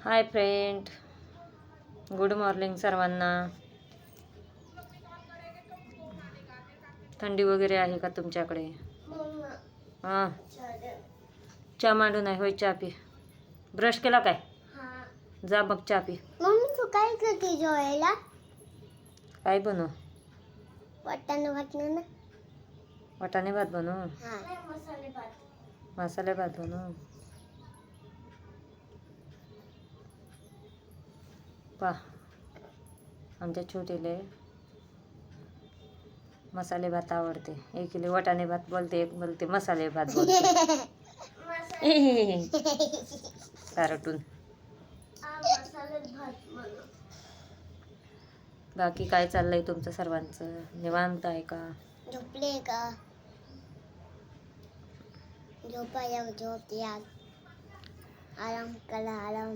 Hi friend, good morning सर्वांना. थंडी वगैरे आहे का तुमच्याकडे? हां, चहा मांडू नाही होय? चहा पी. ब्रश केला काय? जा मग चहा पी. मम्मी तू काय करते जेवायला? काय बनव? वाटाणा भात ना. वाटाणे भात बनव. मसाले भात. मसाले भात बनव. पा आमच्या छोटीले मसाले भात आवडते. एकीले वाटाणे भात बोलते, एक बोलते मसाले भात बोलते. कार्टून. बाकी काय चाललंय तुमचं सर्वांचं? निवांत आहे का? झोपले का? झोपाया झोप यार. आराम करा आराम.